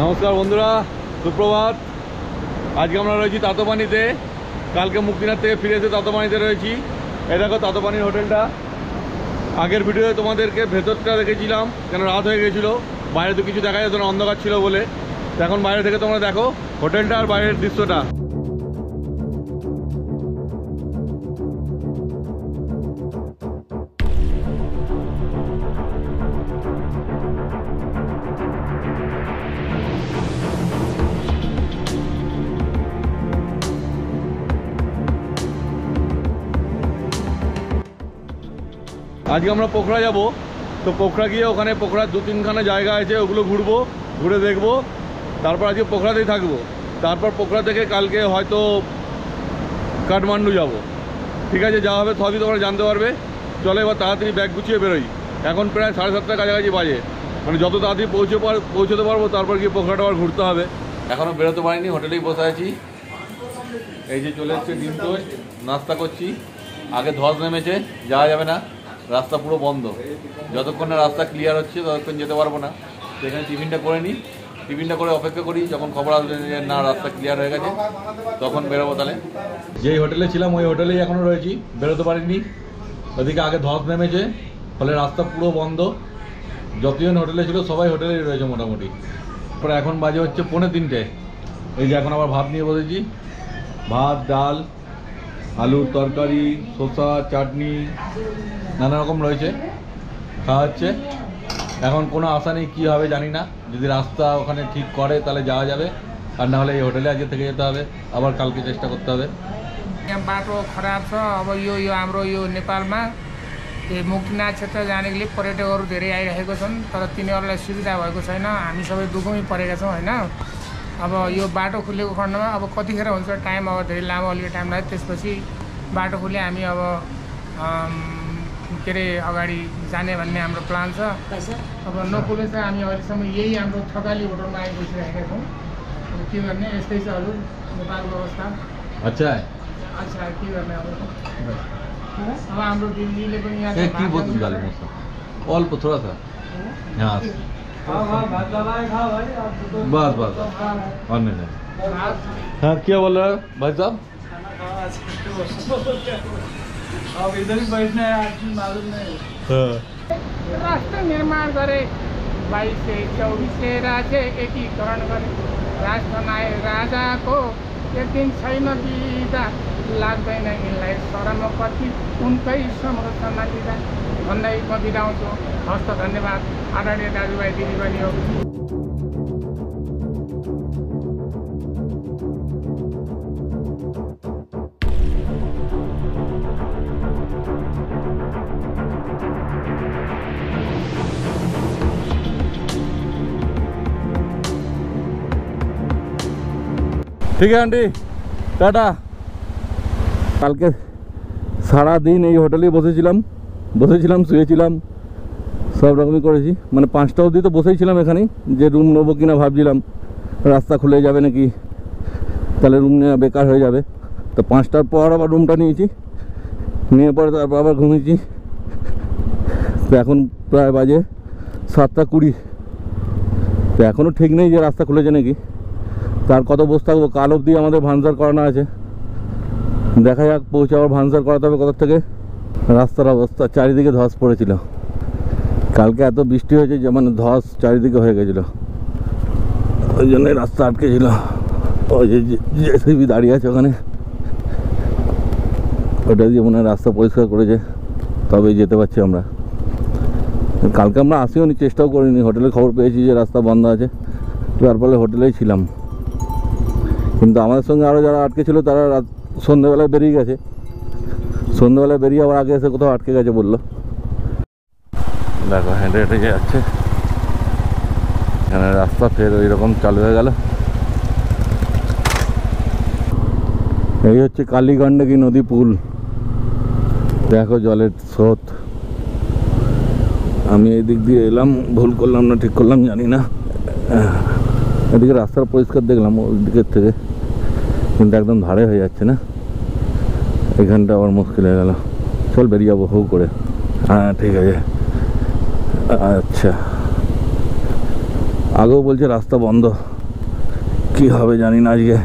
নমস্কার বন্ধুরা, সুপ্রভাত। আজকে আমরা রয়েছি তাতোপানিতে। কালকে মুক্তিনাথ থেকে ফিরে এসে তাতোপানিতে রয়েছি। এই দেখো তাতোপানির হোটেলটা। আগের ভিডিওতে তোমাদেরকে ভেতরটা দেখেছিলাম, কেন রাত হয়ে গেছিলো, বাইরে তো কিছু দেখা যেত না, অন্ধকার ছিল বলে। এখন বাইরে থেকে তোমরা দেখো হোটেলটা আর বাইরের দৃশ্যটা। আজকে আমরা পোখরা যাব, তো পোখরা গিয়ে ওখানে পোখরার 2-3খানা জায়গা আছে, ওগুলো ঘুরবো, ঘুরে দেখবো। তারপর আজকে পোখরাতেই থাকবো। তারপর পোখরা থেকে কালকে হয়তো কাঠমান্ডু যাব। ঠিক আছে, যা হবে সবই তোমরা জানতে পারবে। চলো এবার তাড়াতাড়ি ব্যাগ গুছিয়ে বেরোই। এখন প্রায় 7:30টার কাছাকাছি বাজে, মানে যত তাড়াতাড়ি পৌঁছতে পারবো তারপর গিয়ে পোখরাটা আবার ঘুরতে হবে। এখনও বেরোতে পারিনি, হোটেলেই বসে আছি। এই যে চলে এসছে ডিম টোস্ট, নাস্তা করছি। আগে ধস নেমেছে, যাওয়া যাবে না, রাস্তা পুরো বন্ধ। যতক্ষণ না রাস্তা ক্লিয়ার হচ্ছে ততক্ষণ যেতে পারবো না। তো এখানে টিফিনটা করে নিই, টিফিনটা করে অপেক্ষা করি যখন খবর আসবে যে না রাস্তা ক্লিয়ার হয়ে গেছে, তখন বেরোবো। তাহলে যেই হোটেলে ছিলাম ওই হোটেলেই এখনও রয়েছি, বেরোতে পারিনি। ওদিকে আগে ধস নেমেছে, ফলে রাস্তা পুরো বন্ধ। যতজন হোটেলে ছিল সবাই হোটেলেই রয়েছে মোটামুটি। তারপরে এখন বাজে হচ্ছে 2:45। এই যে এখন আবার ভাত নিয়ে বসেছি। ভাত, ডাল, আলুর তরকারি, শসা, চাটনি, নানা রকম রয়েছে, খাওয়া হচ্ছে। এখন কোনো আশা নেই, কী হবে জানি না। যদি রাস্তা ওখানে ঠিক করে তাহলে যাওয়া যাবে, আর না হলে এই হোটেলে আজকে থেকে যেতে হবে, আবার কালকে চেষ্টা করতে হবে। यहाँ बाटो खराब छ। अब यो हाम्रो यो नेपालमा मुक्तिनाथ क्षेत्र जानेको लिए पर्यटकहरू धेरै आइरहेको छन्, तर तिनीहरूलाई सुविधा भएको छैन। हामी सबै दुःखमै परेका छौँ होइन। अब यो बाटो खुलेको खण्डमा अब कतिखेर हुन्छ, टाइम अब धेरै लामो अलिकति टाइम लाग्यो। त्यसपछि बाटो खुले हामी अब के अरे अगाडि जाने भन्ने हाम्रो प्लान छ। अब नखुले चाहिँ हामी अहिलेसम्म यही हाम्रो थकाली होटलमा आइबसिरहेका छौँ। अब के गर्ने, यस्तै छ हजुर नेपालको अवस्था। अच्छा अच्छा के गर्ने अब हाम्रो दिदीले पनि यहाँ की बोतल डाले मौसम अल्प थोड़ा सा यहाँ बस बस और नहीं। हाँ क्या बोल रहा है भाई साहब? अब इधर ही बैठना है, आज मालूम नहीं। राष्ट्र निर्माण गरे 2224 राज्य एकीकरण गरे। राष्ट्र नाय राजाको एक दिन छैन बिदा, लाग्दैन यिनलाई शरम कति उनकै संरचना दिँदा भन्दै म बिदा हुन्छु। हस्त धन्यवाद आदरणीय दाजुभाइ दिदीबहिनी। ঠিক আছে আন্টি, টাটা। কালকে সারাদিন এই হোটেলেই বসেছিলাম, শুয়েছিলাম, সব রকমই করেছি। মানে 5টা অবধি তো বসেই ছিলাম এখানেই, যে রুম নেবো কিনা ভাবছিলাম। রাস্তা খুলে যাবে নাকি, তাহলে রুম নেওয়া বেকার হয়ে যাবে। তো 5টার পর আবার রুমটা নিয়েছি, নিয়ে পরে তারপর আবার ঘুমিয়েছি। তো এখন প্রায় বাজে 7:20। তো এখনও ঠিক নেই যে রাস্তা খুলেছে নাকি। তার কত বসে থাকবো, কাল অবধি আমাদের ভানসার করানো আছে। দেখা যাক, পৌঁছে আবার ভানসার করাতে হবে কোথা থেকে। রাস্তার অবস্থা, চারিদিকে ধস পড়েছিল। কালকে এত বৃষ্টি হয়েছে যে মানে ধস চারিদিকে হয়ে গেছিলো, ওই জন্যই রাস্তা আটকে ছিল। ওই যে জেসিবি দাঁড়িয়ে আছে ওখানে, ওটা দিয়ে মনে হয় রাস্তা পরিষ্কার করেছে, তবেই যেতে পারছি আমরা। কালকে আমরা আসিও নি, চেষ্টাও করিনি। হোটেলে খবর পেয়েছি যে রাস্তা বন্ধ আছে, তার ফলে হোটেলেই ছিলাম। কিন্তু আমাদের সঙ্গে আরও যারা আটকে ছিল তারা সন্ধ্যেবেলায় বেরিয়ে গেছে। সন্ধ্যেবেলায় বেরিয়ে আবার আগে এসে কোথাও আটকে গেছে বললো। দেখো হেঁটে হেঁটে যাচ্ছে, এখানে রাস্তা ফের ওই রকম চালু হয়ে গেল। এই হচ্ছে কালীগণ্ডকী নদী পুল। দেখো জলের স্রোত। আমি এই দিক দিয়ে এলাম, ভুল করলাম না ঠিক করলাম জানি না। এদিকে রাস্তার পরিষ্কার দেখলাম ওই দিকের থেকে, কিন্তু একদম ধারে হয়ে যাচ্ছে না। এখানটা আবার মুশকিল হয়ে গেল। চল বেরিয়ে যাবো হু করে। হ্যাঁ ঠিক আছে। আচ্ছা আগেও বলছে রাস্তা বন্ধ, কি হবে জানি না আজকে।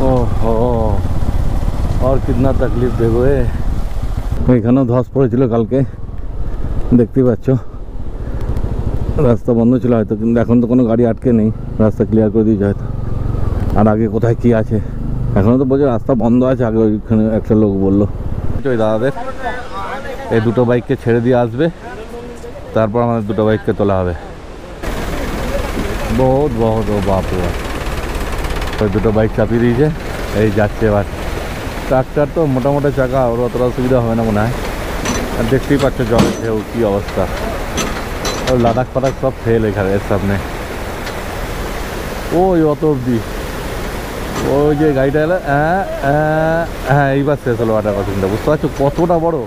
ओहो, और कितना तकलीफ देखो। এখানেও ধস পড়েছিল কালকে, দেখতেই পাচ্ছ। রাস্তা বন্ধ ছিল হয়তো, কিন্তু এখন তো কোনো গাড়ি আটকে নেই, রাস্তা ক্লিয়ার করে দিয়েছে হয়তো। আর আগে কোথায় কি আছে এখনও তো বলছে রাস্তা বন্ধ আছে, আগে ওইখানে একটা লোক বললো। ওই দাদাদের এই দুটো বাইককে ছেড়ে দিয়ে আসবে, তারপর আমাদের দুটো বাইককে তোলা হবে। বহুত বহুত ও বাপ রে বাপ, ওই দুটো বাইক চাপিয়ে দিয়েছে, এই যাচ্ছে। এবার ট্রাক্টর তো মোটা মোটা চাকা, ওর অতটা অসুবিধা হবে না মনে হয়। আর দেখতেই পাচ্ছ জলের ঢেউ কী অবস্থা। ওই লাদাখ ফাদাখ সব ফেল এখানে এর সামনে, ওই অত অব্দি। ওই যে গাড়িটা এলো, হ্যাঁ এইবার শেষ হলো ওয়াটার ক্রসিংটা। বুঝতে পারছো কতটা বড়,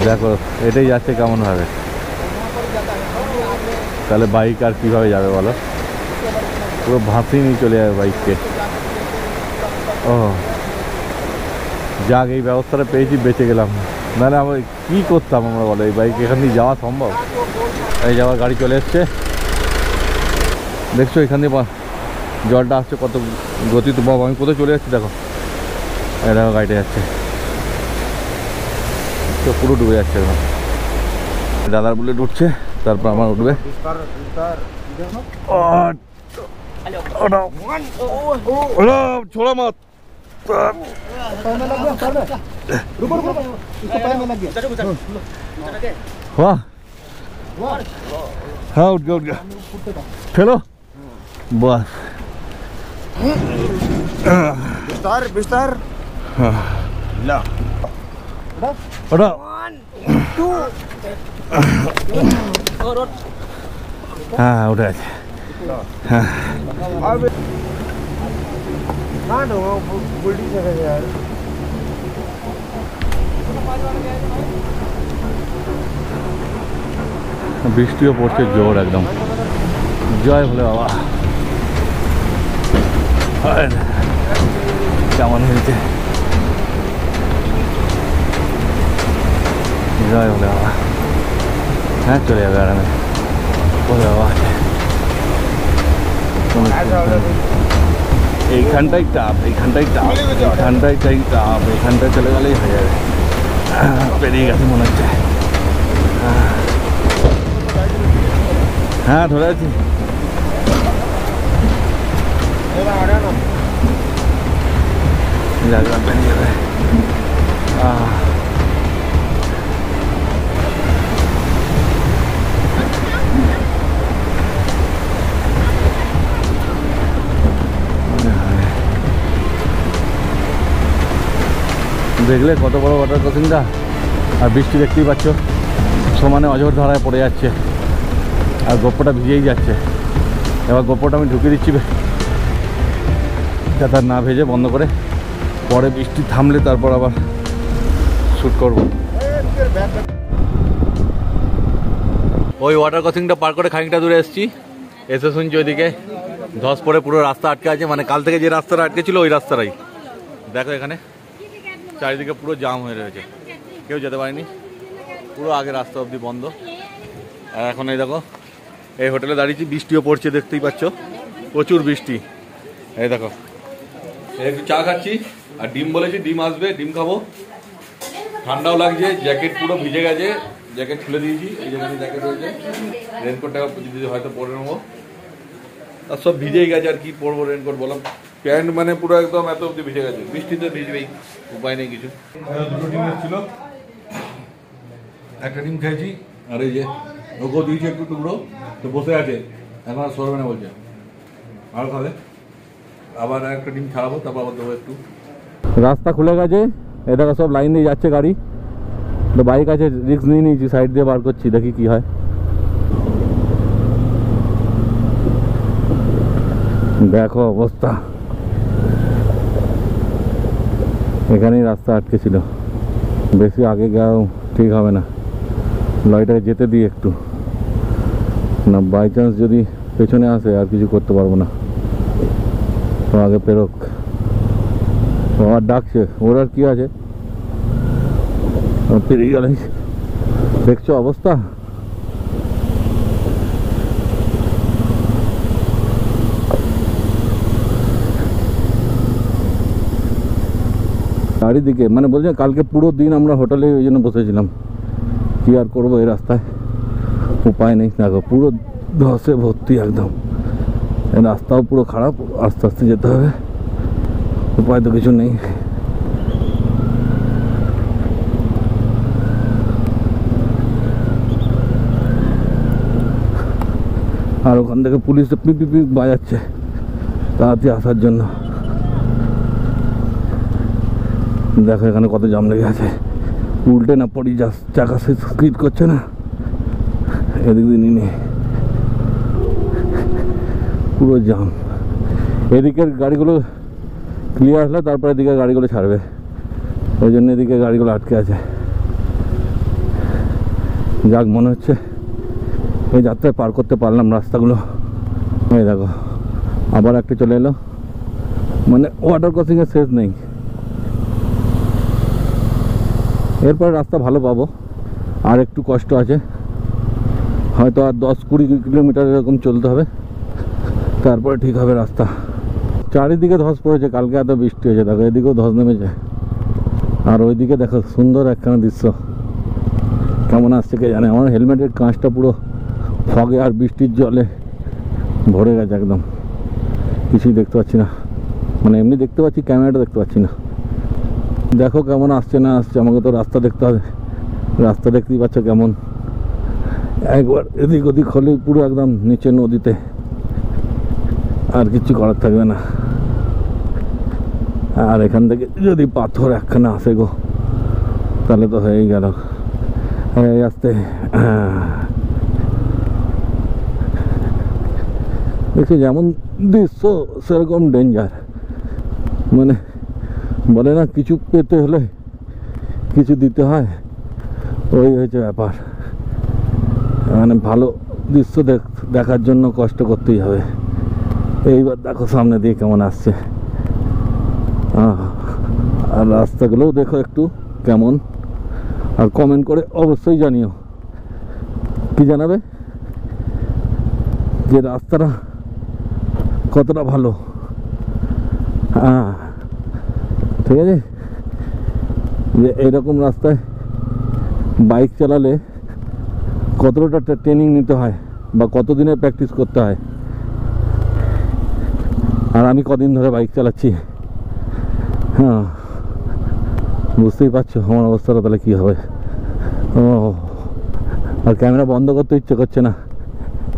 দেখো এটাই যাচ্ছে কেমনভাবে। তাহলে বাইক আর কীভাবে যাবে বলো, পুরো ভাসিয়ে নিয়ে চলে যাবে বাইককে। ও যাক, এই ব্যবস্থাটা পেয়েছি, বেঁচে গেলাম। নাহলে আমরা কী করতাম আমরা বলো, এই বাইক এখান দিয়ে যাওয়া সম্ভব? এই যাওয়ার গাড়ি চলে এসছে, দেখছো এখান দিয়ে জলটা আসছে কত গতি। তো বাবা আমি কোথায় চলে যাচ্ছি দেখো, এই দেখো গাড়িটা যাচ্ছে, তো পুরো ডুবে যাচ্ছে একদম। দাদার বুলেট উঠছে, তারপর আমার উঠবে। ছোড়া মাত, हाँ उठ गया चलो बस बिस्तार बिस्तार ला उठा हाँ उठा हाँ यार বৃষ্টিও পড়ছে জোর একদম। জয় ভোলে বাবা, কেমন হয়েছে? জয় ভোলে বাবা। হ্যাঁ চলে যাবে আরামে, ভোলে বাবা আছে। এইখানটাই টাপ, এইখানটাই টাপ, এইখানটাই টাপ, এইখানটায় চলে গেলেই হয়ে যাবে। পেরিয়ে গেছে মনে হচ্ছে। হ্যাঁ ধরে আছি। পেরিয়ে যাবে। দেখলে কত বড় ওয়াটার ক্রসিংটা, আর বৃষ্টি দেখতেই পাচ্ছ সমানে অঝোর ধারায় পড়ে যাচ্ছে, আর গোপ্পোটা ভিজেই যাচ্ছে। এবার গোপ্পোটা আমি ঢুকিয়ে দিচ্ছি যাতে না ভেজে, বন্ধ করে পরে বৃষ্টি থামলে তারপর আবার শ্যুট করব। ওই ওয়াটার ক্রসিংটা পার করে খানিকটা দূরে এসেছি, এসে শুনছি ওইদিকে ধস পড়ে পুরো রাস্তা আটকে আছে। মানে কাল থেকে যে রাস্তাটা আটকে ছিল ওই রাস্তাটাই দেখো, এখানে চারিদিকে পুরো জাম হয়ে রয়েছে, কেউ যেতে পারেনি, পুরো আগে রাস্তা অবধি বন্ধ। আর এখন এই দেখো এই হোটেলে দাঁড়িয়েছি, বৃষ্টিও পড়ছে দেখতেই পাচ্ছ, প্রচুর বৃষ্টি। এই দেখো একটু চা খাচ্ছি আর ডিম বলেছি, ডিম আসবে, ডিম খাবো। ঠান্ডাও লাগছে, জ্যাকেট পুরো ভিজে গেছে, জ্যাকেট খুলে দিয়েছি, এই যেখানে জ্যাকেট রয়েছে, রেনকোটটা যদি হয়তো পরে নেবো। আর সব ভিজেই গেছে, আর কি পরবো রেনকোট, বললাম প্যান্ট মানে পুরো একদম এত অব্দি ভিজে গেছে, বৃষ্টিতে ভিজবেই, উপায় নেই কিছু। দুটো ডিম এসেছিল, একটা ডিম খেয়েছি, আর এই যে ওকেও দিয়েছি একটু টুকরো, তো বসে আছে, এখন আর সরবে না বলছে, আর খাবে, আবার একটা ডিম ছাড়াবো, তারপর আবার দেবো একটু। রাস্তা খুলে গেছে, এ দেখো সব লাইন দিয়ে যাচ্ছে গাড়ি, তো বাইক আছে, রিস্ক নিয়ে নিয়েছি, সাইড দিয়ে বার করছি, দেখি কি হয়। দেখো অবস্থা, এখানেই রাস্তা আটকে ছিল, বেশি আগে যাও ঠিক হবে না, লরিটাকে যেতে দিই একটু, না বাই চান্স যদি পেছনে আসে আর কিছু করতে পারবো না, তো আগে পেরোক। আমার ডাকছে, ওর আর কি আছে, পেরিয়ে গেলে। দেখছো অবস্থা, চারিদিকে মানে বলছে কালকে পুরো দিন আমরা হোটেলে ওই জন্য বসেছিলাম, কি আর করবো এই রাস্তায়, উপায় নেই। দেখো পুরো ধসে ভর্তি একদম, রাস্তাও পুরো খারাপ, আস্তে আস্তে যেতে হবে, উপায় তো কিছু নেই। আর ওখান থেকে পুলিশ পিপি পিপ বাজাচ্ছে তাড়াতাড়ি আসার জন্য। দেখো এখানে কত জাম লেগে আছে, উল্টে না পড়ি, যা চাকা স্কিড করছে না, এদিক দিয়ে নিয়ে পুরো জাম। এদিকের গাড়িগুলো ক্লিয়ার আসলে তারপরে এদিকে গাড়িগুলো ছাড়বে, ওই জন্য এদিকে গাড়িগুলো আটকে আছে। যাক, মনে হচ্ছে এই যাত্রায় পার করতে পারলাম রাস্তাগুলো। এই দেখো আবার একটা চলে এলো, মানে ওয়াটার ক্রসিংয়ের শেষ নেই। এরপরে রাস্তা ভালো পাবো, আর একটু কষ্ট আছে, হয়তো আর 10-20 কিলোমিটার এরকম চলতে হবে, তারপরে ঠিক হবে রাস্তা। চারিদিকে ধস পড়েছে, কালকে এত বৃষ্টি হয়েছে, দেখো এদিকেও ধস নেমেছে, আর ওইদিকে দেখো সুন্দর একখানা দৃশ্য, কেমন আসছে কে জানে। আমার হেলমেটের কাঁচটা পুরো ফগে আর বৃষ্টির জলে ভরে গেছে একদম, কিছুই দেখতে পাচ্ছি না, মানে এমনি দেখতে পাচ্ছি, ক্যামেরাটা দেখতে পাচ্ছি না। দেখো কেমন আসছে না আসছে, আমাকে তো রাস্তা দেখতে হবে, রাস্তা দেখতেই পাচ্ছ কেমন, একবার এদিক ওদিক হলেই পুরো একদম নিচে নদীতে, আর কিছু করার থাকবে না। আর এখান থেকে যদি পাথর একখানা আসে গো, তাহলে তো হয়েই গেল। আসতে দেখছি যেমন দৃশ্য সেরকম ডেঞ্জার, মানে বলে না কিছু পেতে হলে কিছু দিতে হয়, ওই হয়েছে ব্যাপার। মানে ভালো দৃশ্য দেখার জন্য কষ্ট করতেই হবে। এইবার দেখো সামনে দিয়ে কেমন আসছে, আর রাস্তাগুলোও দেখো একটু কেমন, আর কমেন্ট করে অবশ্যই জানিও, কি জানাবে যে রাস্তাটা কতটা ভালো। ঠিক আছে, যে এরকম রাস্তায় বাইক চালালে কতটা ট্রেনিং নিতে হয় বা কতদিনের প্র্যাকটিস করতে হয়, আর আমি কদিন ধরে বাইক চালাচ্ছি, বুঝতেই পারছো আমার অবস্থাটা তাহলে কী হবে। আর ক্যামেরা বন্ধ করতে ইচ্ছে করছে না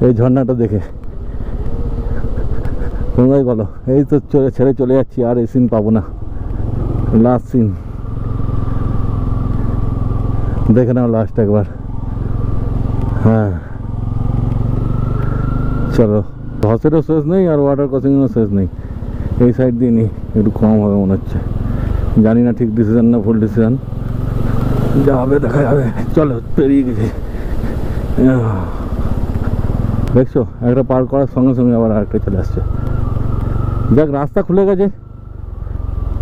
এই ঝর্ণাটা দেখে, তোমরাই বলো। এই তো ছেড়ে চলে যাচ্ছি, আর এই সিন পাবো না, লাস্ট সিন দেখে নাও লাস্ট একবার। চলো, ধসেরও শেষ নেই আর ওয়াটার ক্রসিংয়েরও শেষ নেই, এই সাইড দিয়ে নিই, একটু কম হবে মনে হচ্ছে, জানি না ঠিক ডিসিশন না ভুল ডিসিশন, যা হবে দেখা যাবে। চলো পেরিয়ে গেছি, দেখছো একটা পার করার সঙ্গে সঙ্গে আবার আরেকটা চলে আসছে। যাক, রাস্তা খুলে গেছে,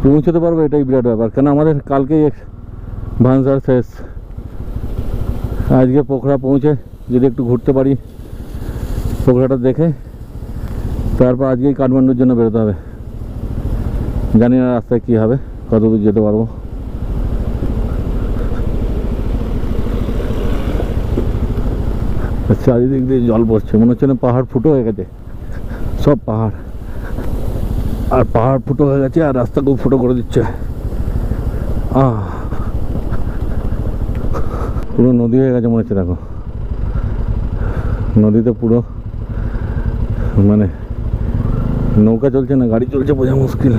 পৌঁছতে পারবো এটাই বিরাট ব্যাপার, কেন আমাদের কালকেই ভানসার শেষ। আজকে পোখরা পৌঁছে যদি একটু ঘুরতে পারি, পোখরাটা দেখে তারপর আজকেই কাঠমান্ডুর জন্য বেরোতে হবে। জানি না রাস্তায় কী হবে, কত দূর যেতে পারবো। চারিদিক দিয়ে জল পড়ছে, মনে হচ্ছে না পাহাড় ফুটো হয়ে গেছে, সব পাহাড় আর পাহাড় ফুটো হয়ে গেছে আর রাস্তাকেও ফুটো করে দিচ্ছে। পুরো নদী হয়ে গেছে মনে হচ্ছে, দেখো নদীতে পুরো মানে নৌকা চলছে না গাড়ি চলছে বোঝা মুশকিল।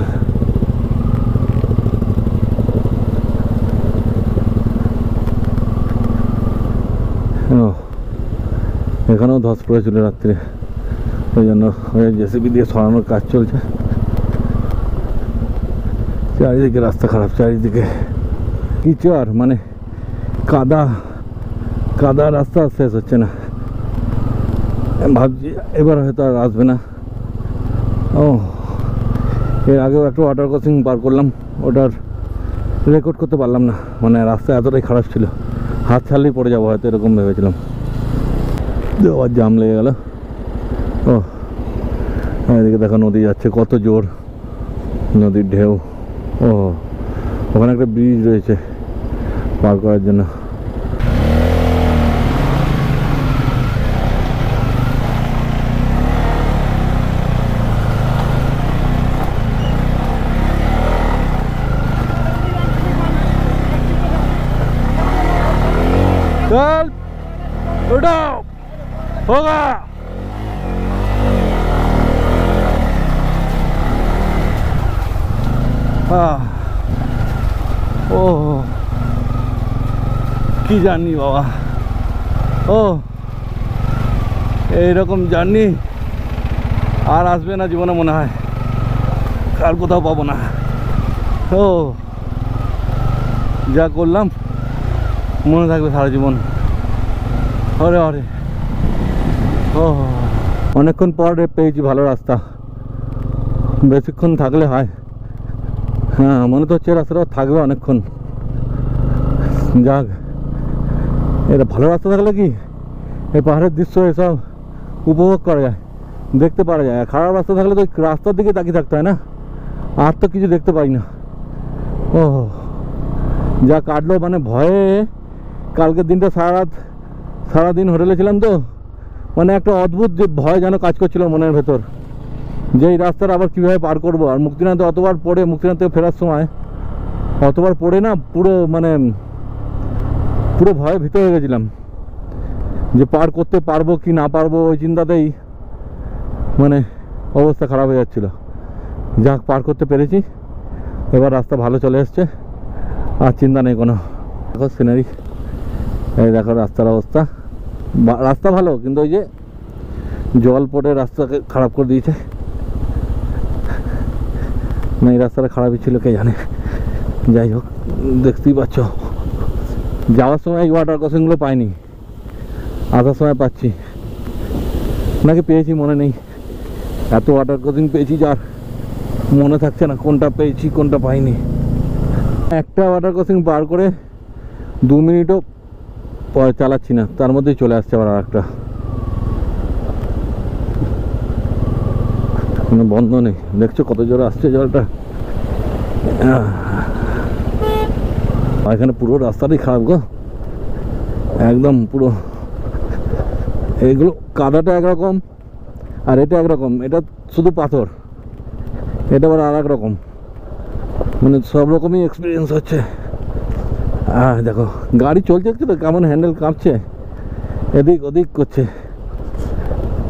এখানেও ধস পড়েছিল রাত্রে, ওই জন্য জেসিবি দিয়ে সরানোর কাজ চলছে। চারিদিকে রাস্তা খারাপ, চারিদিকে কিচড়, মানে কাদা কাদা, রাস্তা শেষ হচ্ছে না। ভাবছি এবার হয়তো আর আসবে না। এর আগেও একটা ওয়াটার ক্রসিং পার করলাম, ওটার রেকর্ড করতে পারলাম না, মানে রাস্তা এতটাই খারাপ ছিল, হাত ছাড়লেই পড়ে যাবো হয়তো, এরকম ভেবেছিলাম। আবার জাম লেগে গেল। এদিকে দেখো নদী যাচ্ছে, কত জোর নদীর ঢেউ। ওখানে একটা ব্রিজ রয়েছে পার করার জন্য। चल उठाओ होगा। ও কি জার্নি বাবা, এইরকম জার্নি আর আসবে না জীবনে মনে হয়, আর কোথাও পাবো না। যা করলাম মনে থাকবে সারা জীবন। আরে আরে অনেকক্ষণ পর পেয়েছি ভালো রাস্তা, বেশিক্ষণ থাকলে হয়। হ্যাঁ মনে তো হচ্ছে রাস্তাটা থাকবে অনেকক্ষণ। যাক, এটা ভালো রাস্তা থাকলে কি এই পাহাড়ের দৃশ্য এসব উপভোগ করা যায়, দেখতে পারা যায়। খারাপ রাস্তা থাকলে তো রাস্তার দিকে তাকিয়ে থাকতে হয় না, আর তো কিছু দেখতে পাই না। যা কাটলো, মানে ভয়ে কালকের দিনটা সারাদিন হোটেলে ছিলাম তো, মানে একটা অদ্ভুত যে ভয় যেন কাজ করছিল মনের ভেতর, যে এই রাস্তাটা আবার কীভাবে পার করবো। আর মুক্তিনাথে অতবার পড়ে, মুক্তিনাথ থেকে ফেরার সময় অতবার পড়ে না, পুরো ভয়ে ভীত হয়ে গেছিলাম যে পার করতে পারবো কি না পারবো, ওই চিন্তাতেই মানে অবস্থা খারাপ হয়ে যাচ্ছিল। যাক, পার করতে পেরেছি, এবার রাস্তা ভালো চলে এসছে, আর চিন্তা নেই কোনো। দেখো সিনারি, এই দেখো রাস্তার অবস্থা। রাস্তা ভালো, কিন্তু ওই যে জল পড়ে রাস্তাকে খারাপ করে দিয়েছে। না, এই রাস্তাটা খারাপই ছিল, কে জানে। যাই হোক, দেখতেই পাচ্ছ যাওয়ার সময় এই ওয়াটার ক্রসিংগুলো পাইনি, আসার সময় পাচ্ছি, নাকি পেয়েছি মনে নেই। এত ওয়াটার ক্রসিং পেয়েছি যার মনে থাকছে না কোনটা পেয়েছি কোনটা পাইনি। একটা ওয়াটার ক্রসিং পার করে 2 মিনিটও চালাচ্ছি না, তার মধ্যেই চলে আসছে আবার আরেকটা। কোনো বন্ধ নেই, দেখছো কত জোরে আসছে জলটা। এখানে পুরো রাস্তাটাই খারাপ গো, একদম পুরো। এইগুলো কাদাটা একরকম আর এটা একরকম, এটা শুধু পাথর, এটা আবার আর এক রকম, মানে সব রকমই এক্সপিরিয়েন্স হচ্ছে। দেখো গাড়ি চলছে তো কেমন হ্যান্ডেল কাঁপছে, এদিক ওদিক করছে,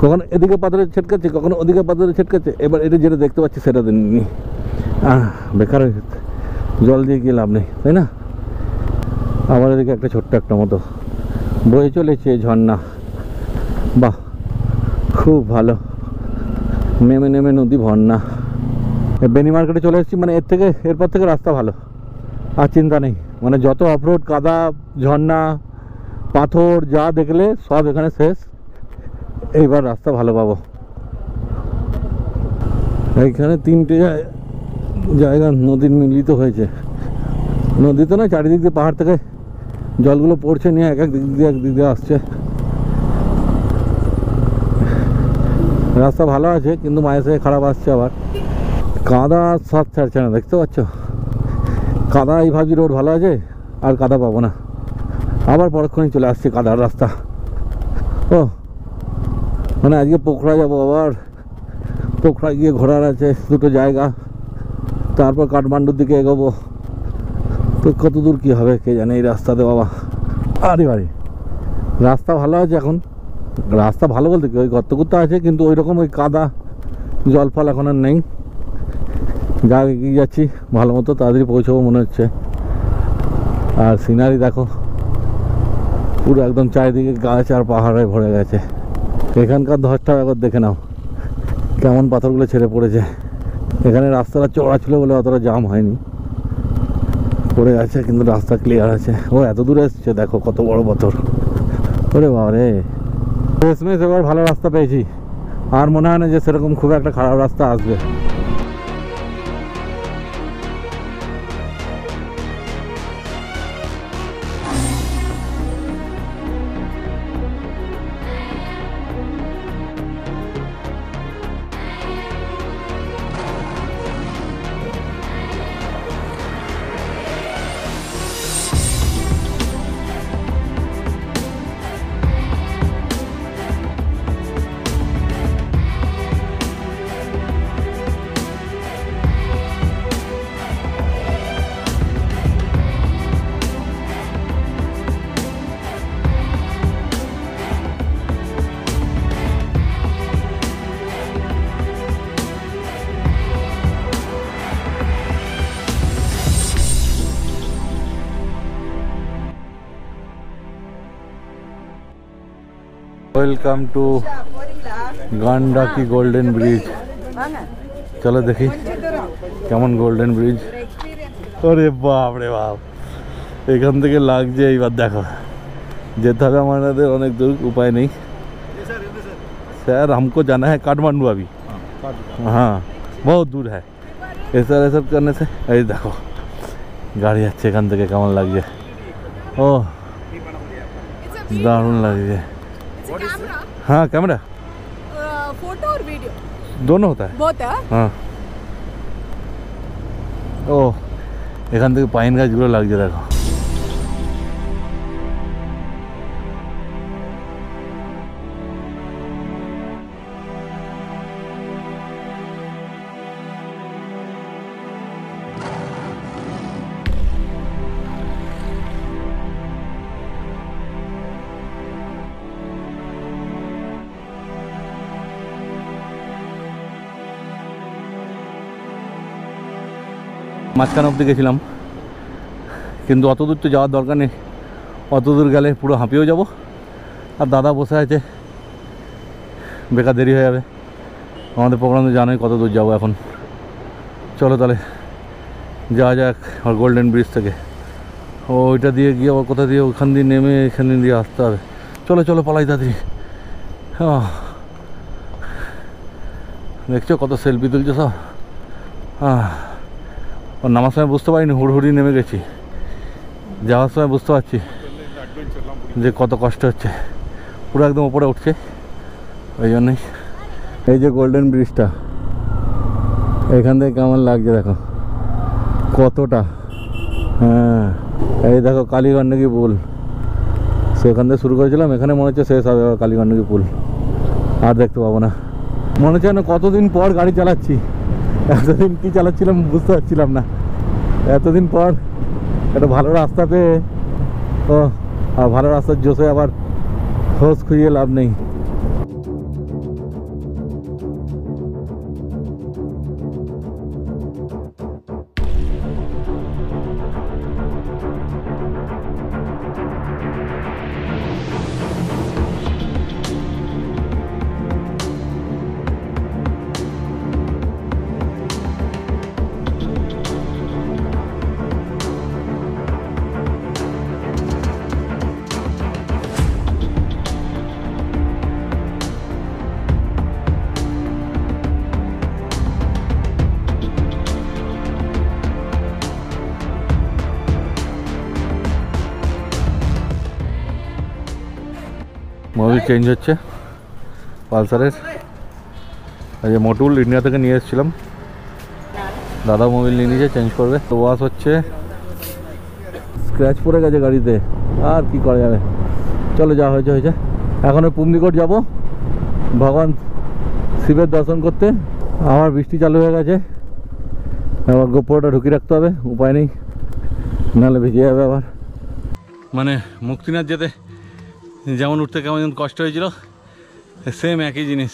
কখনো এদিকে পাথরে ছেটকাচ্ছে, কখনো ওদিকে পাথরে ছেটকাচ্ছে। এবার এটা যেটা দেখতে পাচ্ছি সেটা দিননি, বেকার জল দিয়ে গিয়ে লাভ নেই, তাই না? আবার এদিকে একটা ছোট্ট একটা মতো বয়ে চলেছে ঝর্ণা, বাহ খুব ভালো। নেমে নেমে নদী ঝর্ণা। বেনি মার্কেটে চলে এসেছি, মানে এরপর থেকে রাস্তা ভালো, আর চিন্তা নেই। মানে যত অফরোড, কাদা, ঝর্ণা, পাথর যা দেখলে সব এখানে শেষ। এইবার রাস্তা ভালো পাবো। এইখানে জায়গা নদীর মিলিত হয়েছে। নদী তো না, চারিদিক দিয়ে পাহাড় থেকে জলগুলো পড়ছে, নিয়ে এক দিক দিয়ে আসছে। রাস্তা ভালো আছে, কিন্তু মাঝে সাঝে খারাপ আসছে আবার। কাদা সাথ ছাড়ছে না, দেখতে পাচ্ছ? কাদা এই ভাবছি রোড ভালো আছে, আর কাদা পাবো না। আবার পরক্ষণই চলে আসছে কাদার রাস্তা। ও মানে আজকে পোখরা যাবো, আবার পোখরা গিয়ে ঘোরার আছে দুটো জায়গা, তারপর কাঠমান্ডুর দিকে এগোবো। তো কত দূর কী হবে কে জানে এই রাস্তাতে বাবা। আরে বাড়ি রাস্তা ভালো আছে এখন, রাস্তা ভালো বলতে কি ওই গর্ত করতে আছে, কিন্তু ওই রকম ওই কাদা জল ফল এখন আর নেই। যা এগিয়ে যাচ্ছি ভালো মতো তাড়াতাড়ি পৌঁছবো মনে হচ্ছে। আর সিনারি দেখো, পুরো একদম চারিদিকে গাছ আর পাহাড়ে ভরে গেছে। এখানকার ধসটা একবার দেখে নাও, কেমন পাথরগুলো ছেড়ে পড়েছে। এখানে রাস্তাটা চড়া ছিল বলে অতটা জাম হয়নি, পড়ে গেছে, কিন্তু রাস্তা ক্লিয়ার আছে। ও এত দূরে এসছে, দেখো কত বড় পাথর। ওরে বাবা রে, শেষমেশ এবার ভালো রাস্তা পেয়েছি। আর মনে হয় না যে সেরকম খুব একটা খারাপ রাস্তা আসবে। Welcome to Gandaki golden bridge. চলো দেখি কেমন গোল্ডেন ব্রিজ। ওরে বাপ রে বাপ, এখান থেকে লাগছে। এইবার দেখো, যেতে হবে আমাদের অনেক দূর, उपाय नहीं सर, हमको जाना है काठमांडू अभी। हाँ बहुत दूर है। ऐसा ऐसा करने से এই দেখো গাড়ি যাচ্ছে এখান থেকে, কেমন লাগছে। ও দারুণ লাগছে। हाँ कैमरा फोटो और वीडियो दोनों होता है। बहुत है। हाँ ও এখান থেকে পাইন গাছগুলো লাগছে দেখো। মাঝখান অবধি গেছিলাম, কিন্তু অত দূর তো যাওয়ার দরকার নেই। অত দূর গেলে পুরো হাঁপিয়েও যাব, আর দাদা বসে আছে, বেকার দেরি হয়ে যাবে। আমাদের প্রোগ্রাম তো জানোই কত দূর যাবো এখন। চলো তাহলে যাওয়া যাক আর গোল্ডেন ব্রিজ থেকে। ওইটা দিয়ে গিয়ে আবার কোথা দিয়ে ওখান দিয়ে নেমে এখানে দিয়ে আসতে হবে। চলো চলো পালাই তাড়াতাড়ি। হ্যাঁ দেখছো কত সেলফি তুলছে সব। হ্যাঁ और নামার সময় বুঝতে পারিনি, হুড়হুড়ি নেমে গেছি। যাওয়ার সময় বুঝতে পারছি যে কত কষ্ট হচ্ছে, পুরো একদম উপরে উঠছে। ওই জন্যই এই যে গোল্ডেন ব্রিজটা, এখান থেকে কেমন লাগছে দেখো কতটা। হ্যাঁ এই দেখো কালীগণ্ডকী পুল, সেখান থেকে শুরু করেছিলাম, এখানে মনে হচ্ছে শেষ হবে কালীগণ্ডকী পুল। আর দেখতে পাবো না, মনে হচ্ছে না কতদিন পর গাড়ি চালাচ্ছি। এতদিন কি চালাচ্ছিলাম বুঝতে পারছিলাম না, এতদিন পর একটা ভালো রাস্তা পেয়ে। ও আর ভালো রাস্তার জোশে আবার হোস খুঁজিয়ে লাভ নেই। মোবিল চেঞ্জ হচ্ছে পালসারের। এই যে মোটুল ইন্ডিয়া থেকে নিয়ে এসেছিলাম, দাদা মোবিল নিয়ে নিয়েছে, চেঞ্জ করবে। তো ওয়াশ হচ্ছে, স্ক্র্যাচ পড়ে গেছে গাড়িতে, আর কি করা যাবে। চলো, যা হয়েছে হয়েছে। এখন পুমদিকোট যাব ভগবান শিবের দর্শন করতে। আমার বৃষ্টি চালু হয়ে গেছে, আবার গোপরটা ঢুকিয়ে রাখতে হবে, উপায় নেই, নাহলে ভিজে যাবে আবার। মানে মুক্তিনাথ যেতে যেমন উঠতে কেমন কষ্ট হয়েছিল, সেম একই জিনিস।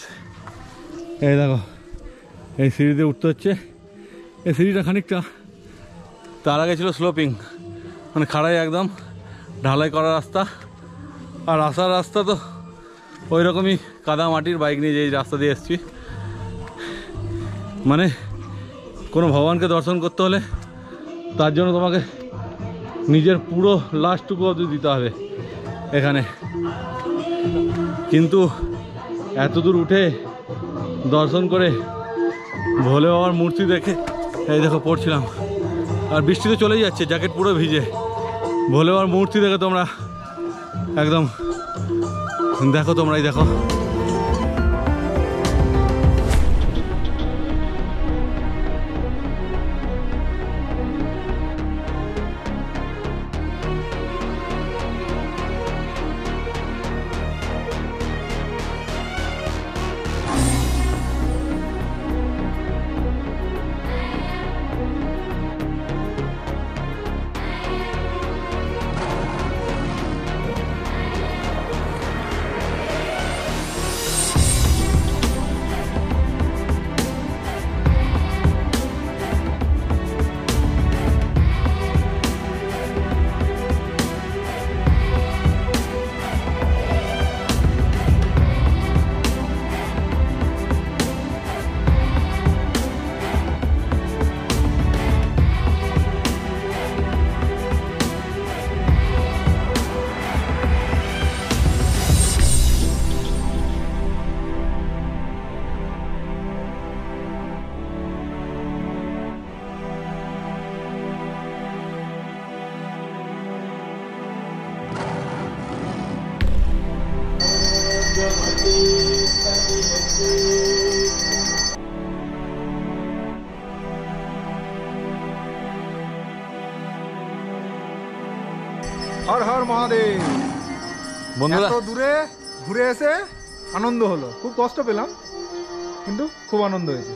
এই দেখো, এই সিঁড়িতে উঠতে হচ্ছে। এই সিঁড়িটা খানিকটা, তার আগে ছিল স্লোপিং, মানে খাড়াই একদম ঢালাই করা রাস্তা। আর আসার রাস্তা তো ওই রকমই কাদা মাটির, বাইক নিয়ে যে রাস্তা দিয়ে এসেছি। মানে কোনো ভগবানকে দর্শন করতে হলে তার জন্য তোমাকে নিজের পুরো লাস্টটুকু অবধি দিতে হবে এখানে। কিন্তু এত দূর উঠে দর্শন করে ভোলে বাবার মূর্তি দেখে এই দেখো পড়ছিলাম, আর বৃষ্টি তো চলেই যাচ্ছে, জ্যাকেট পুরো ভিজে। ভোলে বাবার মূর্তি দেখে তোমরা একদম দেখো, তোমরাই দেখো। হর হর মহাদেব। বন্ধুরা, এত দূরে ঘুরে এসে আনন্দ হলো, খুব কষ্ট পেলাম কিন্তু খুব আনন্দ হয়েছে।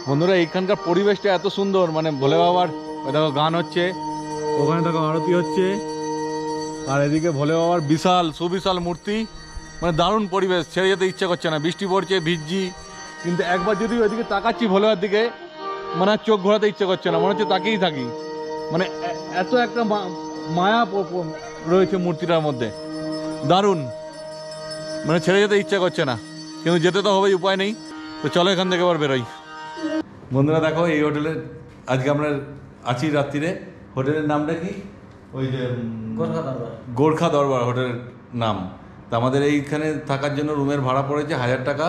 বন্ধুরা এইখানকার পরিবেশটা এত সুন্দর, মানে ভোলে বাবার ওই দেখো গান হচ্ছে, ওখানে দেখো আরতি হচ্ছে, আর এদিকে ভোলে বাবার বিশাল সুবিশাল মূর্তি, মানে দারুণ পরিবেশ, ছেড়ে যেতে ইচ্ছা করছে না। বৃষ্টি পড়ছে, ভিজছি, কিন্তু একবার যদি ওইদিকে তাকাচ্ছি ভোলে বাবার দিকে, মানে আর চোখ ঘোরাতে ইচ্ছে করছে না, মনে হচ্ছে তাকেই থাকি। মানে এত একটা মায়া রয়েছে মূর্তিটার মধ্যে, দারুণ, মানে ছেড়ে যেতে ইচ্ছা করছে না, কিন্তু যেতে তো হবেই, উপায় নেই। তো চলো এখান থেকে আবার বেরোই। বন্ধুরা দেখো, এই হোটেলে আজকে আমরা আছি রাত্রিরে। হোটেলের নামটা কি? ওই যে গোর্খা দরবার হোটেলের নাম। তা আমাদের এইখানে থাকার জন্য রুমের ভাড়া পড়েছে 1000 টাকা,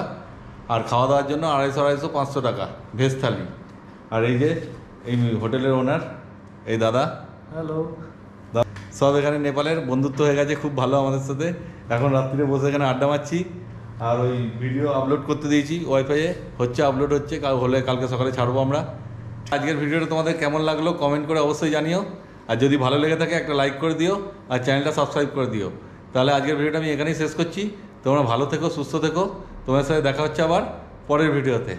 আর খাওয়া দাওয়ার জন্য 250, 500 টাকা ভেজ থালি। আর এই যে এই হোটেলের ওনার এই দাদা, হ্যালো। সব এখানে নেপালের, বন্ধুত্ব হয়ে গেছে খুব ভালো আমাদের সাথে। এখন রাত্রিরে বসে এখানে আড্ডা মারছি, আর ওই ভিডিও আপলোড করতে দিয়েছি ওয়াইফাইয়ে, হচ্ছে আপলোড হচ্ছে, হলে কালকে সকালে ছাড়বো আমরা। আজকের ভিডিওটা তোমাদের কেমন লাগলো কমেন্ট করে অবশ্যই জানিও, আর যদি ভালো লেগে থাকে একটা লাইক করে দিও, আর চ্যানেলটা সাবস্ক্রাইব করে দিও। তাহলে আজকের ভিডিওটা আমি এখানেই শেষ করছি। তোমরা ভালো থেকো, সুস্থ থেকো, তোমার সাথে দেখা হচ্ছে আবার পরের ভিডিওতে।